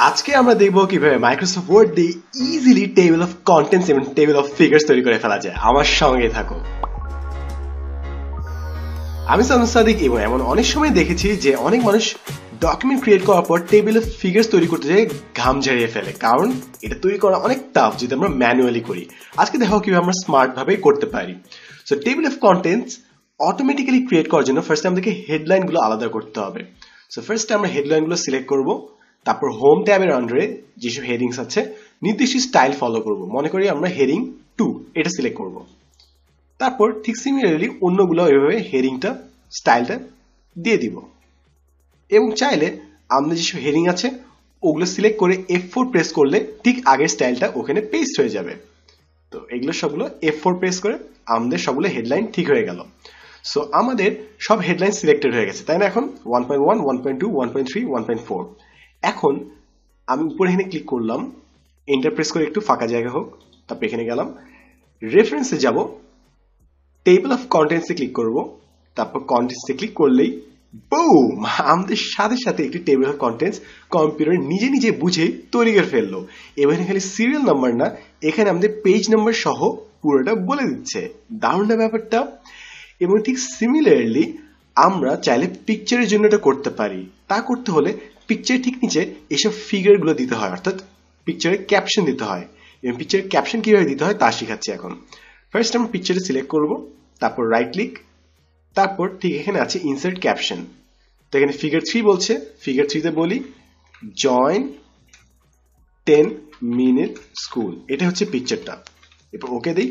আজকে আমরা দেখব কিভাবে মাইক্রোসফট ওয়ার্ড দিয়ে ইজিলি টেবিল অফ কন্টেন্টস এবং টেবিল অফ ফিগার্স তৈরি করে ফেলা যায়। আমার সঙ্গে থাকো। আমি সাদম সাদিক এবং এমন অনেক সময় দেখেছি যে অনেক মানুষ ডকুমেন্ট ক্রিয়েট করার পর টেবিল অফ ফিগার্স তৈরি করতে যায় ঘাম ঝারিয়ে ফেলে, কারণ এটা তৈরি করা অনেক টাফ যদি আমরা ম্যানুয়ালি করি। আজকে দেখো কিভাবে আমরা স্মার্ট ভাবে করতে পারি। So table of contents automatically create করার জন্য ফার্স্টে আমাদেরকে হেডলাইন গুলো আলাদা করতে হবে। সো ফার্স্টে আমরা হেডলাইন গুলো সিলেক্ট করব, তারপর হোম ট্যাবের আন্ডারে যেসব হেডিংস আছে নির্দিষ্ট স্টাইল ফলো করব। মনে করি আমরা হেডিং 2 এটা সিলেক্ট করব। তারপর ঠিক সিমিলারলি অন্যগুলো এভাবে হেডিংটা স্টাইলটা দিয়ে দিব এবং চাইলে আমাদের যেসব হেডিং আছে ওগুলো সিলেক্ট করে F4 প্রেস করলে ঠিক আগের স্টাইলটা ওখানে পেস্ট হয়ে যাবে। তো এগুলো সবগুলো F4 প্রেস করে আমাদের সবগুলো হেডলাইন ঠিক হয়ে গেল। সো আমাদের সব হেডলাইন সিলেক্টেড হয়ে গেছে, তাই না? এখন 1.1, 1.2, 1.3, 1.4। এখন আমি উপরে এখানে ক্লিক করলাম, এন্টার প্রেস করে একটু ফাঁকা জায়গা হোক, তারপর এখানে গেলাম, রেফারেন্সে যাব, টেবিল অফ কন্টেন্টসে ক্লিক করব, তারপর কন্টেন্টসে ক্লিক করলেই বুম, আমাদের সাথে সাথে একটি টেবিল অফ কন্টেন্টস কম্পিউটার নিজে নিজে বুঝে তৈরি করে ফেললো। এবার খালি সিরিয়াল নাম্বার না, এখানে আমাদের পেজ নাম্বার সহ পুরোটা বলে দিচ্ছে। দারুণ না ব্যাপারটা? এবং ঠিক সিমিলারলি আমরা চাইলে পিকচারের জন্য এটা করতে পারি। তা করতে হলে পিকচার ঠিক নিচে এইসব ফিগার গুলো দিতে হয়, অর্থাৎ পিকচারের ক্যাপশন দিতে হয়। এবং পিকচারের ক্যাপশন কিভাবে দিতে হয় তা শিখাচ্ছি এখন। ফার্স্ট আমরা পিকচারে সিলেক্ট করব, তারপর রাইট ক্লিক, তারপর ঠিক এখানে আছে ইনসার্ট ক্যাপশন। তো এখানে ফিগার 3 বলছে, ফিগার 3 তে বলি জয়েন 10 মিনিট স্কুল, এটা হচ্ছে পিকচারটা। এরপর ওকে দিই,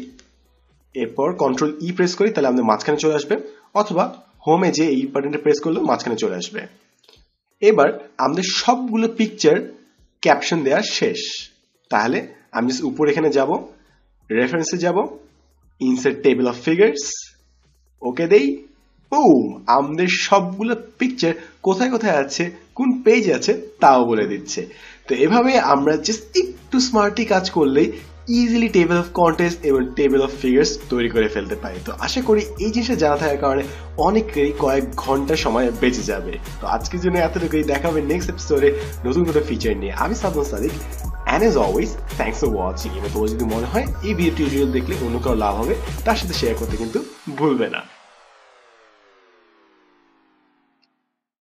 এরপর কন্ট্রোল ই প্রেস করি, তাহলে আমাদের মাঝখানে চলে আসবে, অথবা হোমে যে এই বাটনটা প্রেস করলে মাঝখানে চলে আসবে। এবার আমাদের সবগুলো পিকচার ক্যাপশন দেওয়া শেষ। তাহলে আমি উপরে এখানে যাব, রেফারেন্সে যাব, ইনসার্ট টেবিল অফ ফিগার্স, ওকে দেই, বুম, আমাদের সবগুলো পিকচার কোথায় কোথায় আছে, কোন পেজ আছে তাও বলে দিচ্ছে। তো এভাবে আমরা জাস্ট একটু স্মার্টলি কাজ করলেই ইজিলি টেবিল অফ কন্টেন্টস এবং টেবিল অফ ফিগার্স তৈরি করে ফেলতে পারি। তো আশা করি এই জিনিসটা জানা থাকার কারণে অনেকেরই কয়েক ঘন্টা সময় বেঁচে যাবে। তো আজকের জন্য এতটুকুই, দেখা হবে নেক্সট এপিসোডে নতুন কোনো ফিচার নিয়ে। আমি Saddam Sadiq, and as always thanks for watching। এবং তোমার যদি মনে হয় এই ভিডিও টিউটোরিয়াল দেখলে অন্য কারো লাভ হবে, তার সাথে শেয়ার করতে কিন্তু ভুলবে না।